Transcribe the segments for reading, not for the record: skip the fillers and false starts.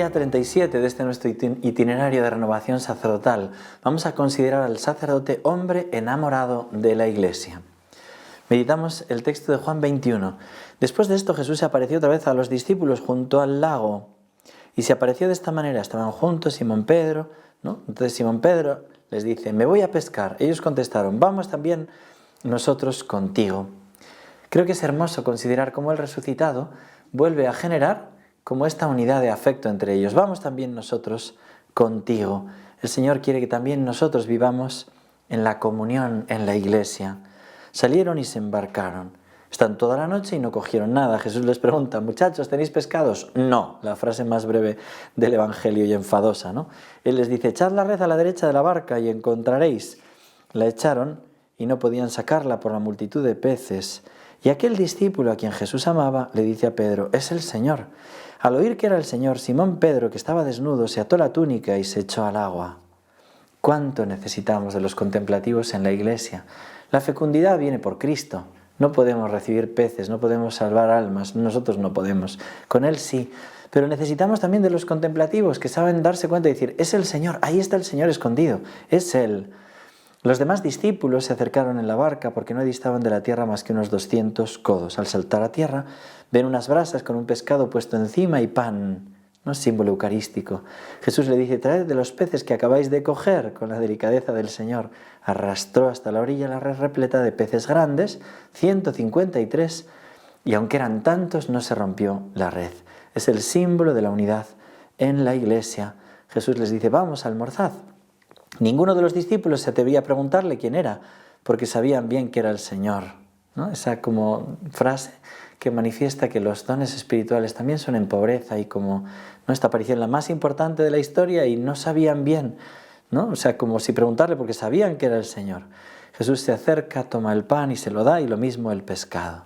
Día 37 de este nuestro itinerario de renovación sacerdotal. Vamos a considerar al sacerdote hombre enamorado de la Iglesia. Meditamos el texto de Juan 21. Después de esto Jesús se apareció otra vez a los discípulos junto al lago. Y se apareció de esta manera. Estaban juntos Simón Pedro, ¿no? Entonces Simón Pedro les dice: me voy a pescar. Ellos contestaron: vamos también nosotros contigo. Creo que es hermoso considerar cómo el resucitado vuelve a generar como esta unidad de afecto entre ellos. Vamos también nosotros contigo. El Señor quiere que también nosotros vivamos en la comunión en la Iglesia. Salieron y se embarcaron. Están toda la noche y no cogieron nada. Jesús les pregunta: muchachos, ¿tenéis pescados? No, la frase más breve del Evangelio y enfadosa, ¿no? Él les dice: echad la red a la derecha de la barca y encontraréis. La echaron y no podían sacarla por la multitud de peces. Y aquel discípulo a quien Jesús amaba le dice a Pedro: es el Señor. Al oír que era el Señor, Simón Pedro, que estaba desnudo, se ató la túnica y se echó al agua. ¿Cuánto necesitamos de los contemplativos en la Iglesia? La fecundidad viene por Cristo. No podemos recibir peces, no podemos salvar almas, nosotros no podemos. Con Él sí. Pero necesitamos también de los contemplativos que saben darse cuenta y decir: es el Señor, ahí está el Señor escondido, es Él. Los demás discípulos se acercaron en la barca porque no distaban de la tierra más que unos 200 codos. Al saltar a tierra, ven unas brasas con un pescado puesto encima y pan, ¿no? Símbolo eucarístico. Jesús le dice: traed de los peces que acabáis de coger. Con la delicadeza del Señor arrastró hasta la orilla la red repleta de peces grandes, 153, y aunque eran tantos, no se rompió la red. Es el símbolo de la unidad en la Iglesia. Jesús les dice: vamos, almorzad. Ninguno de los discípulos se atrevía a preguntarle quién era, porque sabían bien que era el Señor, ¿no? Esa como frase que manifiesta que los dones espirituales también son en pobreza y como esta aparición la más importante de la historia y no sabían bien, ¿no? O sea, como si preguntarle porque sabían que era el Señor. Jesús se acerca, toma el pan y se lo da, y lo mismo el pescado.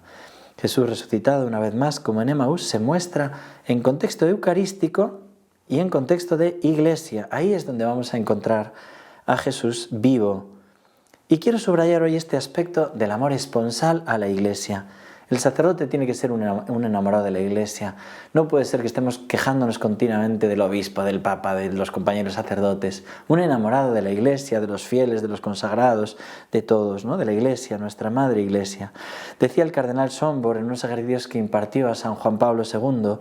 Jesús resucitado una vez más, como en Emaús, se muestra en contexto eucarístico y en contexto de Iglesia. Ahí es donde vamos a encontrar a Jesús vivo. Y quiero subrayar hoy este aspecto del amor esponsal a la Iglesia. El sacerdote tiene que ser un enamorado de la Iglesia. No puede ser que estemos quejándonos continuamente del obispo, del papa, de los compañeros sacerdotes. Un enamorado de la Iglesia, de los fieles, de los consagrados, de todos, ¿no? De la Iglesia, nuestra madre Iglesia. Decía el cardenal Schönborn en unos ejercicios que impartió a San Juan Pablo II: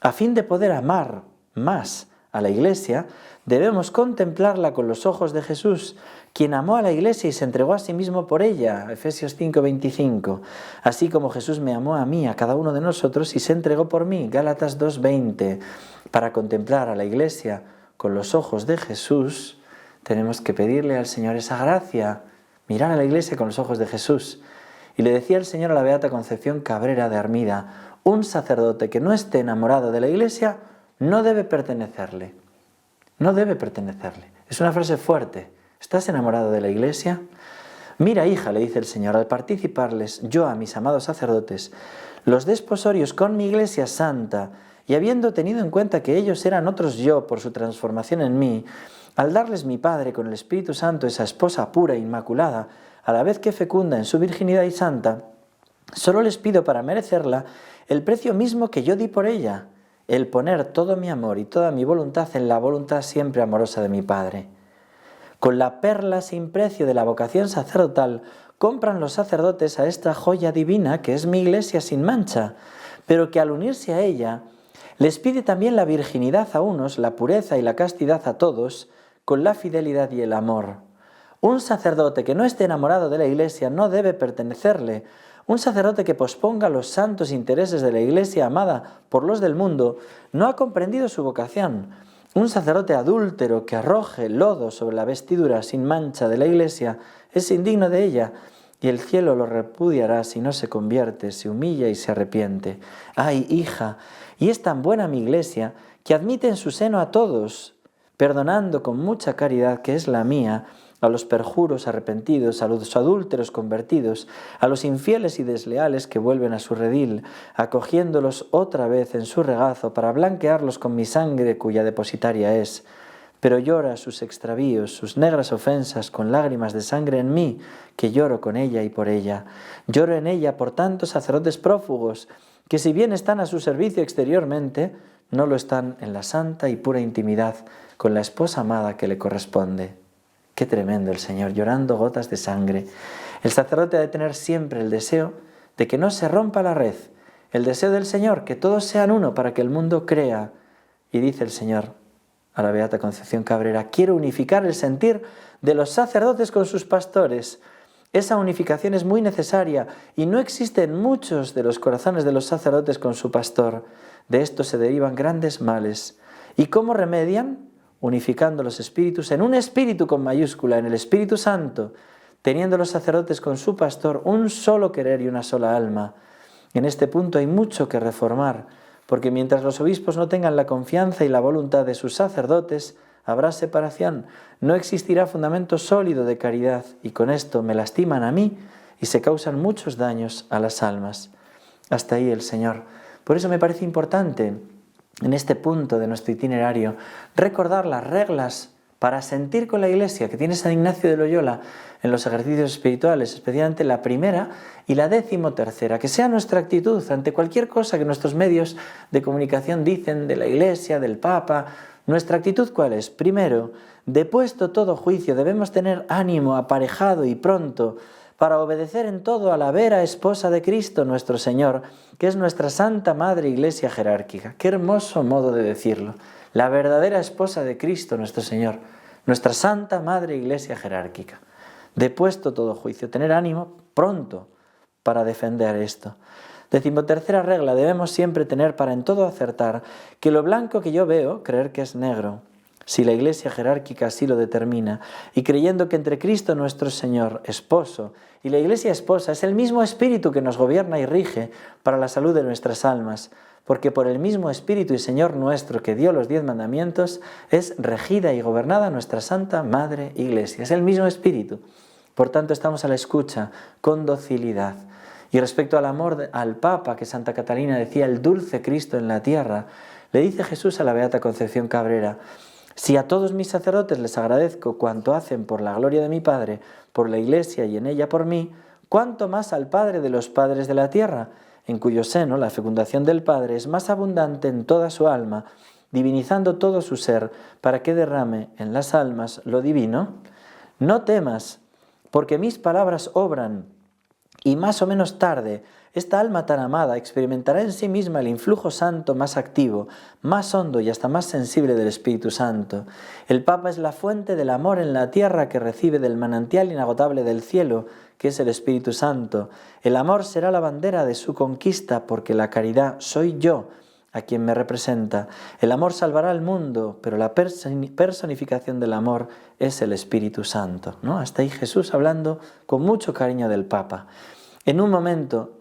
a fin de poder amar más a la Iglesia, debemos contemplarla con los ojos de Jesús, quien amó a la Iglesia y se entregó a sí mismo por ella, Efesios 5:25. Así como Jesús me amó a mí, a cada uno de nosotros, y se entregó por mí, Gálatas 2:20. Para contemplar a la Iglesia con los ojos de Jesús, tenemos que pedirle al Señor esa gracia, mirar a la Iglesia con los ojos de Jesús. Y le decía el Señor a la Beata Concepción Cabrera de Armida: un sacerdote que no esté enamorado de la Iglesia no debe pertenecerle. No debe pertenecerle. Es una frase fuerte. ¿Estás enamorado de la Iglesia? Mira, hija, le dice el Señor, al participarles yo a mis amados sacerdotes los desposorios con mi Iglesia santa, y habiendo tenido en cuenta que ellos eran otros yo por su transformación en mí, al darles mi Padre con el Espíritu Santo esa esposa pura e inmaculada, a la vez que fecunda en su virginidad y santa, solo les pido para merecerla el precio mismo que yo di por ella, el poner todo mi amor y toda mi voluntad en la voluntad siempre amorosa de mi Padre. Con la perla sin precio de la vocación sacerdotal compran los sacerdotes a esta joya divina que es mi Iglesia sin mancha, pero que al unirse a ella les pide también la virginidad a unos, la pureza y la castidad a todos, con la fidelidad y el amor. Un sacerdote que no esté enamorado de la Iglesia no debe pertenecerle. Un sacerdote que posponga los santos intereses de la Iglesia amada por los del mundo no ha comprendido su vocación. Un sacerdote adúltero que arroje lodo sobre la vestidura sin mancha de la Iglesia es indigno de ella, y el cielo lo repudiará si no se convierte, se humilla y se arrepiente. ¡Ay, hija! Y es tan buena mi Iglesia que admite en su seno a todos, perdonando con mucha caridad, que es la mía, a los perjuros arrepentidos, a los adúlteros convertidos, a los infieles y desleales que vuelven a su redil, acogiéndolos otra vez en su regazo para blanquearlos con mi sangre cuya depositaria es. Pero llora sus extravíos, sus negras ofensas con lágrimas de sangre en mí, que lloro con ella y por ella. Lloro en ella por tantos sacerdotes prófugos, que si bien están a su servicio exteriormente, no lo están en la santa y pura intimidad con la esposa amada que le corresponde. Qué tremendo el Señor, llorando gotas de sangre. El sacerdote ha de tener siempre el deseo de que no se rompa la red, el deseo del Señor, que todos sean uno para que el mundo crea. Y dice el Señor a la Beata Concepción Cabrera: quiero unificar el sentir de los sacerdotes con sus pastores. Esa unificación es muy necesaria y no existe en muchos de los corazones de los sacerdotes con su pastor. De esto se derivan grandes males. ¿Y cómo remedian? Unificando los espíritus en un espíritu con mayúscula, en el Espíritu Santo, teniendo los sacerdotes con su pastor un solo querer y una sola alma. En este punto hay mucho que reformar, porque mientras los obispos no tengan la confianza y la voluntad de sus sacerdotes, habrá separación, no existirá fundamento sólido de caridad, y con esto me lastiman a mí y se causan muchos daños a las almas. Hasta ahí el Señor. Por eso me parece importante, en este punto de nuestro itinerario, recordar las reglas para sentir con la Iglesia que tiene San Ignacio de Loyola en los ejercicios espirituales, especialmente la primera y la 13ª, que sea nuestra actitud ante cualquier cosa que nuestros medios de comunicación dicen de la Iglesia, del Papa. ¿Nuestra actitud cuál es? Primero, depuesto todo juicio, debemos tener ánimo aparejado y pronto para obedecer en todo a la vera esposa de Cristo nuestro Señor, que es nuestra Santa Madre Iglesia jerárquica. Qué hermoso modo de decirlo. La verdadera esposa de Cristo nuestro Señor, nuestra Santa Madre Iglesia jerárquica. Depuesto todo juicio, tener ánimo pronto para defender esto. 13ª regla, debemos siempre tener para en todo acertar que lo blanco que yo veo, creer que es negro, si la Iglesia jerárquica así lo determina, y creyendo que entre Cristo nuestro Señor, esposo, y la Iglesia esposa es el mismo Espíritu que nos gobierna y rige para la salud de nuestras almas, porque por el mismo Espíritu y Señor nuestro que dio los 10 mandamientos, es regida y gobernada nuestra Santa Madre Iglesia. Es el mismo Espíritu. Por tanto, estamos a la escucha con docilidad. Y respecto al amor al Papa, que Santa Catalina decía, el dulce Cristo en la tierra, le dice Jesús a la Beata Concepción Cabrera: si a todos mis sacerdotes les agradezco cuanto hacen por la gloria de mi Padre, por la Iglesia y en ella por mí, ¿cuánto más al Padre de los padres de la tierra, en cuyo seno la fecundación del Padre es más abundante en toda su alma, divinizando todo su ser, para que derrame en las almas lo divino? No temas, porque mis palabras obran, y más o menos tarde, esta alma tan amada experimentará en sí misma el influjo santo más activo, más hondo y hasta más sensible del Espíritu Santo. El Papa es la fuente del amor en la tierra que recibe del manantial inagotable del cielo, que es el Espíritu Santo. El amor será la bandera de su conquista, porque la caridad soy yo, a quien me representa. El amor salvará al mundo, pero la personificación del amor es el Espíritu Santo, ¿no? Hasta ahí Jesús hablando con mucho cariño del Papa. En un momento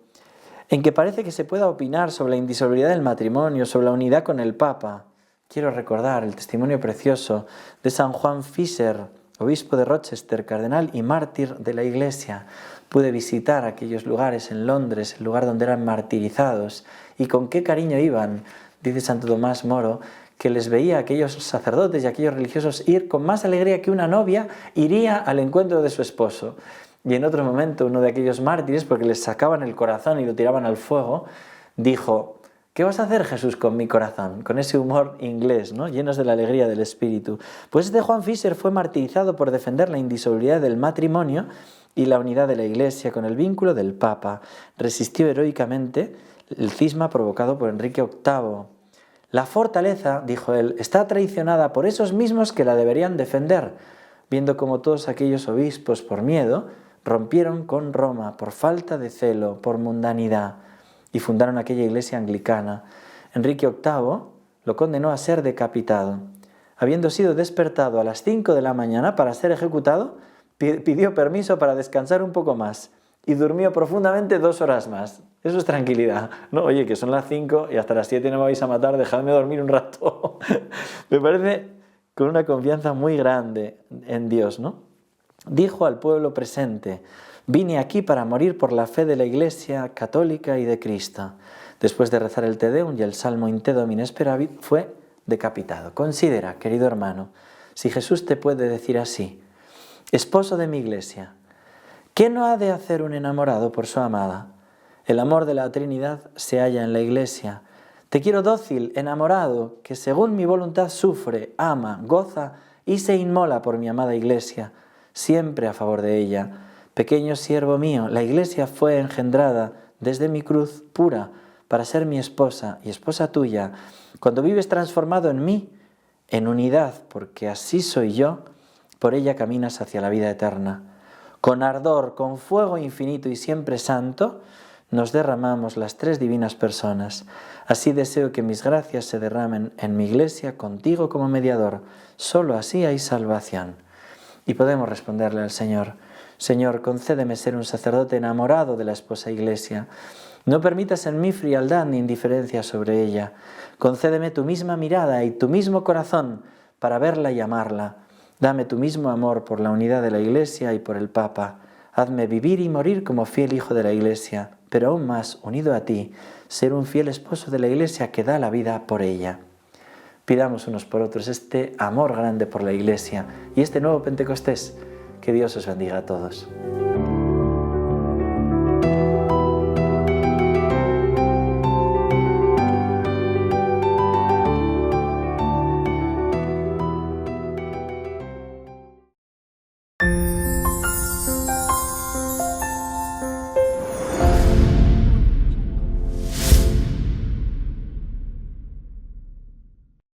en que parece que se pueda opinar sobre la indisolubilidad del matrimonio, sobre la unidad con el Papa, quiero recordar el testimonio precioso de San Juan Fisher, obispo de Rochester, cardenal y mártir de la Iglesia. Pude visitar aquellos lugares en Londres, el lugar donde eran martirizados, y con qué cariño iban, dice Santo Tomás Moro, que les veía a aquellos sacerdotes y a aquellos religiosos ir con más alegría que una novia iría al encuentro de su esposo. Y en otro momento uno de aquellos mártires, porque les sacaban el corazón y lo tiraban al fuego, dijo: ¿qué vas a hacer, Jesús, con mi corazón? Con ese humor inglés, ¿no? Llenos de la alegría del Espíritu. Pues este Juan Fisher fue martirizado por defender la indisolubilidad del matrimonio y la unidad de la Iglesia con el vínculo del Papa. Resistió heroicamente el cisma provocado por Enrique VIII. La fortaleza, dijo él, está traicionada por esos mismos que la deberían defender, viendo como todos aquellos obispos, por miedo, rompieron con Roma por falta de celo, por mundanidad, y fundaron aquella iglesia anglicana. Enrique VIII lo condenó a ser decapitado. Habiendo sido despertado a las 5 de la mañana para ser ejecutado, pidió permiso para descansar un poco más y durmió profundamente 2 horas más. Eso es tranquilidad. No, oye, que son las 5 y hasta las 7 no me vais a matar, dejadme dormir un rato. Me parece con una confianza muy grande en Dios, ¿no? Dijo al pueblo presente: vine aquí para morir por la fe de la Iglesia católica y de Cristo. Después de rezar el Te Deum y el Salmo In Te Domine Speravit, fue decapitado. Considera, querido hermano, si Jesús te puede decir así: esposo de mi Iglesia, ¿qué no ha de hacer un enamorado por su amada? El amor de la Trinidad se halla en la Iglesia. Te quiero dócil, enamorado, que según mi voluntad sufre, ama, goza y se inmola por mi amada Iglesia, siempre a favor de ella. Pequeño siervo mío, la Iglesia fue engendrada desde mi cruz pura para ser mi esposa y esposa tuya. Cuando vives transformado en mí, en unidad, porque así soy yo, por ella caminas hacia la vida eterna. Con ardor, con fuego infinito y siempre santo, nos derramamos las tres divinas personas. Así deseo que mis gracias se derramen en mi Iglesia contigo como mediador. Solo así hay salvación. Y podemos responderle al Señor: Señor, concédeme ser un sacerdote enamorado de la esposa Iglesia. No permitas en mí frialdad ni indiferencia sobre ella. Concédeme tu misma mirada y tu mismo corazón para verla y amarla. Dame tu mismo amor por la unidad de la Iglesia y por el Papa. Hazme vivir y morir como fiel hijo de la Iglesia, pero aún más, unido a ti, ser un fiel esposo de la Iglesia que da la vida por ella. Pidamos unos por otros este amor grande por la Iglesia y este nuevo Pentecostés. Que Dios os bendiga a todos.